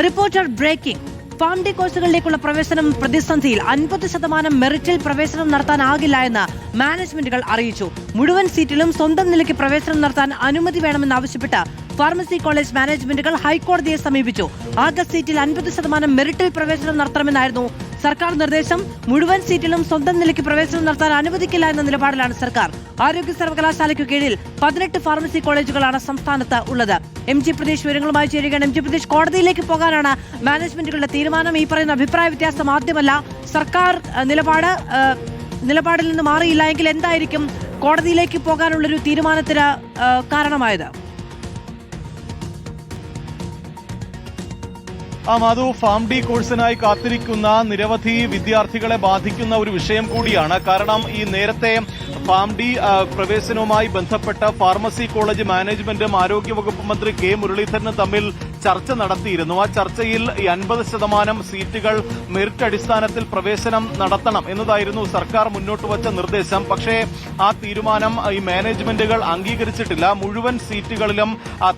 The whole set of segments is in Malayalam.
Reporter breaking. ഫാം ഡി കോഴ്സുകളിലേക്കുള്ള പ്രവേശനം പ്രതിസന്ധിയിൽ. 50% മെറിറ്റിൽ പ്രവേശനം നടത്താനാകില്ല എന്ന് മാനേജ്മെന്റുകൾ അറിയിച്ചു. മുഴുവൻ സീറ്റിലും സ്വന്തം നിലയ്ക്ക് പ്രവേശനം നടത്താൻ അനുമതി വേണമെന്നാവശ്യപ്പെട്ട് ഫാർമസി കോളേജ് മാനേജ്മെന്റുകൾ ഹൈക്കോടതിയെ സമീപിച്ചു. ആകെ സീറ്റിൽ 50% മെറിറ്റിൽ പ്രവേശനം നടത്തണമെന്നായിരുന്നു സർക്കാർ നിർദ്ദേശം. മുഴുവൻ സീറ്റിലും സ്വന്തം നിലയ്ക്ക് പ്രവേശനം നടത്താൻ അനുവദിക്കില്ല എന്ന നിലപാടിലാണ് സർക്കാർ. ആരോഗ്യ സർവകലാശാലയ്ക്ക് കീഴിൽ 18 ഫാർമസി കോളേജുകളാണ് സംസ്ഥാനത്ത് ഉള്ളത്. എം ജി പ്രദേശ് വിവരങ്ങളുമായി ചേരുകയാണ്. എം ജി പ്രദേശ്, കോടതിയിലേക്ക് പോകാനാണ് മാനേജ്മെന്റുകളുടെ തീരുമാനം. ഈ പറയുന്ന അഭിപ്രായ വ്യത്യാസം ആദ്യമല്ല, സർക്കാർ നിലപാടിൽ നിന്ന് മാറിയില്ല എങ്കിൽ എന്തായിരിക്കും കോടതിയിലേക്ക് പോകാനുള്ളൊരു തീരുമാനത്തിന് കാരണമായത്? മാധു, ഫാം ഡി കോഴ്സിനായി കാത്തിരിക്കുന്ന നിരവധി വിദ്യാർത്ഥികളെ ബാധിക്കുന്ന ഒരു വിഷയം കൂടിയാണ്. കാരണം ഈ നേരത്തെ ഫാം ഡി പ്രവേശനവുമായി ബന്ധപ്പെട്ട ഫാർമസി കോളേജ് മാനേജ്മെന്റും ആരോഗ്യവകുപ്പ് മന്ത്രി കെ മുരളീധരനും തമ്മിൽ ചർച്ച നടത്തിയിരുന്നു. ആ ചർച്ചയിൽ 50% സീറ്റുകൾ മെറിറ്റ് അടിസ്ഥാനത്തിൽ പ്രവേശനം നടത്തണം എന്നതായിരുന്നു സർക്കാർ മുന്നോട്ട് വച്ച നിർദ്ദേശം. പക്ഷേ ആ തീരുമാനം ഈ മാനേജ്മെന്റുകൾ അംഗീകരിച്ചിട്ടില്ല. മുഴുവൻ സീറ്റുകളിലും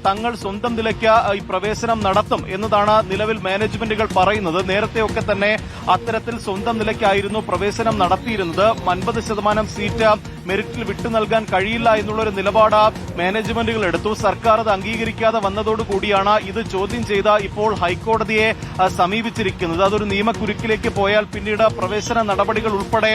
തങ്ങൾ സ്വന്തം നിലയ്ക്ക് ഈ പ്രവേശനം നടത്തും എന്നതാണ് നിലവിൽ മാനേജ്മെന്റുകൾ പറയുന്നത്. നേരത്തെയൊക്കെ തന്നെ അത്തരത്തിൽ സ്വന്തം നിലയ്ക്കായിരുന്നു പ്രവേശനം നടത്തിയിരുന്നത്. 50% സീറ്റ് മെറിറ്റിൽ വിട്ടു നൽകാൻ കഴിയില്ല എന്നുള്ളൊരു നിലപാട് മാനേജ്മെന്റുകൾ എടുത്തു. സർക്കാർ അത് അംഗീകരിക്കാതെ വന്നതോടുകൂടിയാണ് ഇത് ചോദ്യം ചെയ്ത ഇപ്പോൾ ഹൈക്കോടതിയെ സമീപിച്ചിരിക്കുന്നത്. അതൊരു നിയമക്കുരുക്കിലേക്ക് പോയാൽ പിന്നീട് പ്രവേശന നടപടികൾ ഉൾപ്പെടെ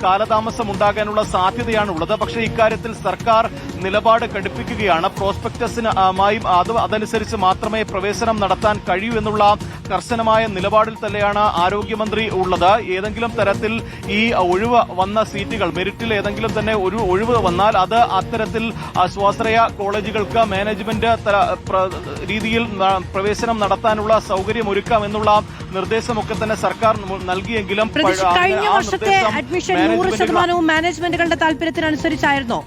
കാലതാമസം ഉണ്ടാകാനുള്ള സാധ്യതയാണുള്ളത്. പക്ഷേ ഇക്കാര്യത്തിൽ സർക്കാർ നിലപാട് കടുപ്പിക്കുകയാണ്. പ്രോസ്പെക്ടസിനുമായും അതനുസരിച്ച് മാത്രമേ പ്രവേശനം നടത്താൻ കഴിയൂ എന്നുള്ള കർശനമായ നിലപാടിൽ തന്നെയാണ് ആരോഗ്യമന്ത്രി ഉള്ളത്. ഏതെങ്കിലും തരത്തിൽ ഈ ഒഴിവ് വന്ന സീറ്റുകൾ മെറിറ്റിൽ ഏതെങ്കിലും തന്നെ ഒരു ഒഴിവ് വന്നാൽ അത് അത്തരത്തിൽ സ്വാശ്രയ കോളേജുകൾക്ക് മാനേജ്മെന്റ് രീതിയിൽ പ്രവേശനം നടത്താനുള്ള സൗകര്യം ഒരുക്കാം എന്നുള്ള നിർദ്ദേശമൊക്കെ തന്നെ സർക്കാർ നൽകിയെങ്കിലും കഴിഞ്ഞ വർഷത്തെ അഡ്മിഷൻ 100% മാനേജ്മെന്റുകളുടെ താല്പര്യത്തിനനുസരിച്ചായിരുന്നോ?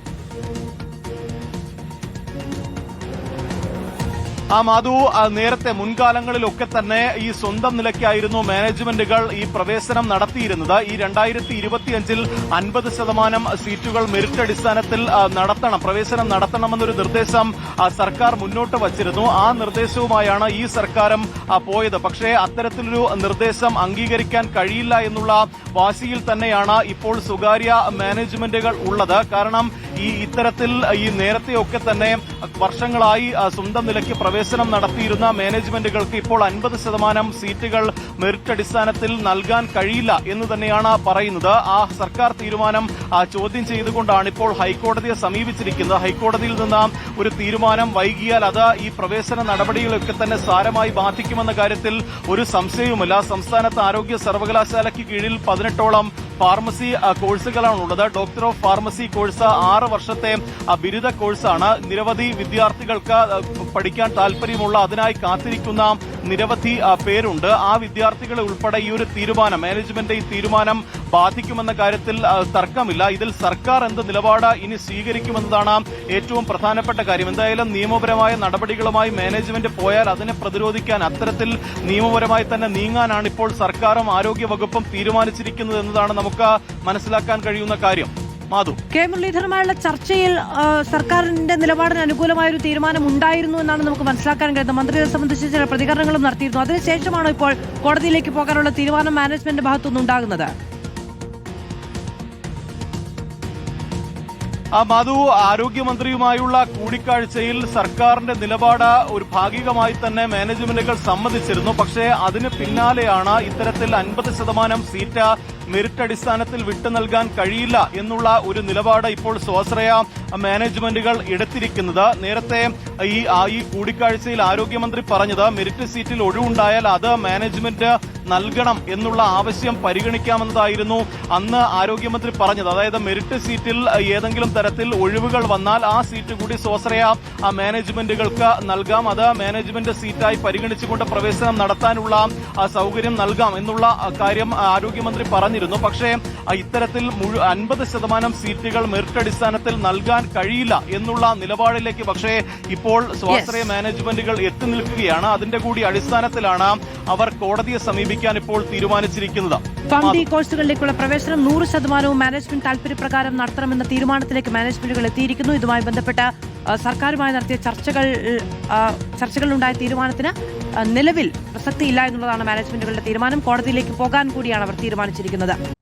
മാധു, നേരത്തെ മുൻകാലങ്ങളിലൊക്കെ തന്നെ ഈ സ്വന്തം നിലയ്ക്കായിരുന്നു മാനേജ്മെന്റുകൾ ഈ പ്രവേശനം നടത്തിയിരുന്നത്. ഈ 2025 50% സീറ്റുകൾ മെറിറ്റ് അടിസ്ഥാനത്തിൽ പ്രവേശനം നടത്തണമെന്നൊരു നിർദ്ദേശം സർക്കാർ മുന്നോട്ട് വച്ചിരുന്നു. ആ നിർദ്ദേശവുമായാണ് ഈ സർക്കാരും പോയത്. പക്ഷേ അത്തരത്തിലൊരു നിർദ്ദേശം അംഗീകരിക്കാൻ കഴിയില്ല എന്നുള്ള വാശിയിൽ തന്നെയാണ് ഇപ്പോൾ സ്വകാര്യ മാനേജ്മെന്റുകൾ ഉള്ളത്. കാരണം ഇത്തരത്തിൽ ഈ നേരത്തെയൊക്കെ തന്നെ വർഷങ്ങളായി സ്വന്തം നിലയ്ക്ക് പ്രവേശനം നടത്തിയിരുന്ന മാനേജ്മെന്റുകൾക്ക് ഇപ്പോൾ 50% സീറ്റുകൾ മെറിറ്റ് അടിസ്ഥാനത്തിൽ നൽകാൻ കഴിയില്ല എന്ന് തന്നെയാണ് പറയുന്നത്. ആ സർക്കാർ തീരുമാനം ചോദ്യം ചെയ്തുകൊണ്ടാണ് ഇപ്പോൾ ഹൈക്കോടതിയെ സമീപിച്ചിരിക്കുന്നത്. ഹൈക്കോടതിയിൽ നിന്ന് ഒരു തീരുമാനം വൈകിയാൽ അത് ഈ പ്രവേശന നടപടികളൊക്കെ തന്നെ സാരമായി ബാധിക്കുമെന്ന കാര്യത്തിൽ ഒരു സംശയവുമില്ല. സംസ്ഥാനത്ത് ആരോഗ്യ സർവകലാശാലയ്ക്ക് കീഴിൽ 18ഓളം ഫാർമസി കോഴ്സുകളാണുള്ളത്. ഡോക്ടർ ഓഫ് ഫാർമസി കോഴ്സ് 6 വർഷത്തെ ബിരുദ കോഴ്സാണ്. നിരവധി വിദ്യാർത്ഥികൾക്ക് പഠിക്കാൻ താൽപര്യമുള്ള, അതിനായി കാത്തിരിക്കുന്ന നിരവധി പേരുണ്ട്. ആ വിദ്യാർത്ഥികളെ ഉൾപ്പെടെ ഈ ഒരു തീരുമാനം, മാനേജ്മെന്റ് ഈ തീരുമാനം ബാധിക്കുമെന്ന കാര്യത്തിൽ തർക്കമില്ല. ഇതിൽ സർക്കാർ എന്ത് നിലപാട് ഇനി സ്വീകരിക്കുമെന്നതാണ് ഏറ്റവും പ്രധാനപ്പെട്ട കാര്യം. എന്തായാലും നിയമപരമായ നടപടികളുമായി മാനേജ്മെന്റ് പോയാൽ അതിനെ പ്രതിരോധിക്കാൻ അത്തരത്തിൽ നിയമപരമായി തന്നെ നീങ്ങാനാണ് ഇപ്പോൾ സർക്കാരും ആരോഗ്യവകുപ്പും തീരുമാനിച്ചിരിക്കുന്നത് എന്നതാണ് നമുക്ക് മനസ്സിലാക്കാൻ കഴിയുന്ന കാര്യം. മാധു, കെ മുരളീധരനുമായുള്ള ചർച്ചയിൽ സർക്കാരിന്റെ നിലപാടിന് അനുകൂലമായ ഒരു തീരുമാനം ഉണ്ടായിരുന്നു എന്നാണ് നമുക്ക് മനസ്സിലാക്കാൻ കഴിയുന്നത്. മന്ത്രി ഇത് സംബന്ധിച്ച് ചില പ്രതികരണങ്ങളും നടത്തിയിരുന്നു. അതിനുശേഷമാണോ ഇപ്പോൾ കോടതിയിലേക്ക് പോകാനുള്ള തീരുമാനം മാനേജ്മെന്റ് ഭാഗത്തുനിന്ന് ഉണ്ടാകുന്നത്? മാധു, ആരോഗ്യമന്ത്രിയുമായുള്ള കൂടിക്കാഴ്ചയിൽ സർക്കാരിന്റെ നിലപാട് ഒരു ഭാഗികമായി തന്നെ മാനേജ്മെന്റുകൾ സമ്മതിച്ചിരുന്നു. പക്ഷേ അതിന് പിന്നാലെയാണ് ഇത്തരത്തിൽ 50% സീറ്റ് മെറിറ്റ് അടിസ്ഥാനത്തിൽ വിട്ടു നൽകാൻ കഴിയില്ല എന്നുള്ള ഒരു നിലപാട് ഇപ്പോൾ സ്വാശ്രയ മാനേജ്മെന്റുകൾ എടുത്തിരിക്കുന്നത്. നേരത്തെ ഈ കൂടിക്കാഴ്ചയിൽ ആരോഗ്യമന്ത്രി പറഞ്ഞത് മെറിറ്റ് സീറ്റിൽ ഒഴിവുണ്ടായാൽ അത് മാനേജ്മെന്റ് നൽകണം എന്നുള്ള ആവശ്യം പരിഗണിക്കാമെന്നതായിരുന്നു അന്ന് ആരോഗ്യമന്ത്രി പറഞ്ഞത്. അതായത് മെറിറ്റ് സീറ്റിൽ ഏതെങ്കിലും തരത്തിൽ ഒഴിവുകൾ വന്നാൽ ആ സീറ്റ് കൂടി സ്വാശ്രയ മാനേജ്മെന്റുകൾക്ക് നൽകാം. അത് മാനേജ്മെന്റ് സീറ്റായി പരിഗണിച്ചുകൊണ്ട് പ്രവേശനം നടത്താനുള്ള സൗകര്യം നൽകാം എന്നുള്ള കാര്യം ആരോഗ്യമന്ത്രി പറഞ്ഞിരുന്നു. പക്ഷേ ഇത്തരത്തിൽ 50% സീറ്റുകൾ മെറിറ്റ് അടിസ്ഥാനത്തിൽ നൽകാൻ കഴിയില്ല എന്നുള്ള നിലപാടിലേക്ക് പക്ഷേ ഇപ്പോൾ സ്വാശ്രയ മാനേജ്മെന്റുകൾ എത്തി നിൽക്കുകയാണ്. അതിന്റെ കൂടി അടിസ്ഥാനത്തിലാണ് അവർ കോടതിയെ സമീപിക്കാൻ ഇപ്പോൾ തീരുമാനിച്ചിരിക്കുന്നത്. ഫാം ഡി കോഴ്സുകളിലേക്കുള്ള പ്രവേശനം 100% മാനേജ്മെന്റ് താൽപര്യപ്രകാരം നടത്തണമെന്ന തീരുമാനത്തിലേക്ക് മാനേജ്മെന്റുകൾ എത്തിയിരിക്കുന്നു. ഇതുമായി ബന്ധപ്പെട്ട സർക്കാരുമായി നടത്തിയ ചർച്ചകളിലുണ്ടായ തീരുമാനത്തിന് നിലവിൽ പ്രസക്തിയില്ല എന്നുള്ളതാണ് മാനേജ്മെന്റുകളുടെ തീരുമാനം. കോടതിയിലേക്ക് പോകാൻ കൂടിയാണ് അവർ തീരുമാനിച്ചിരിക്കുന്നത്.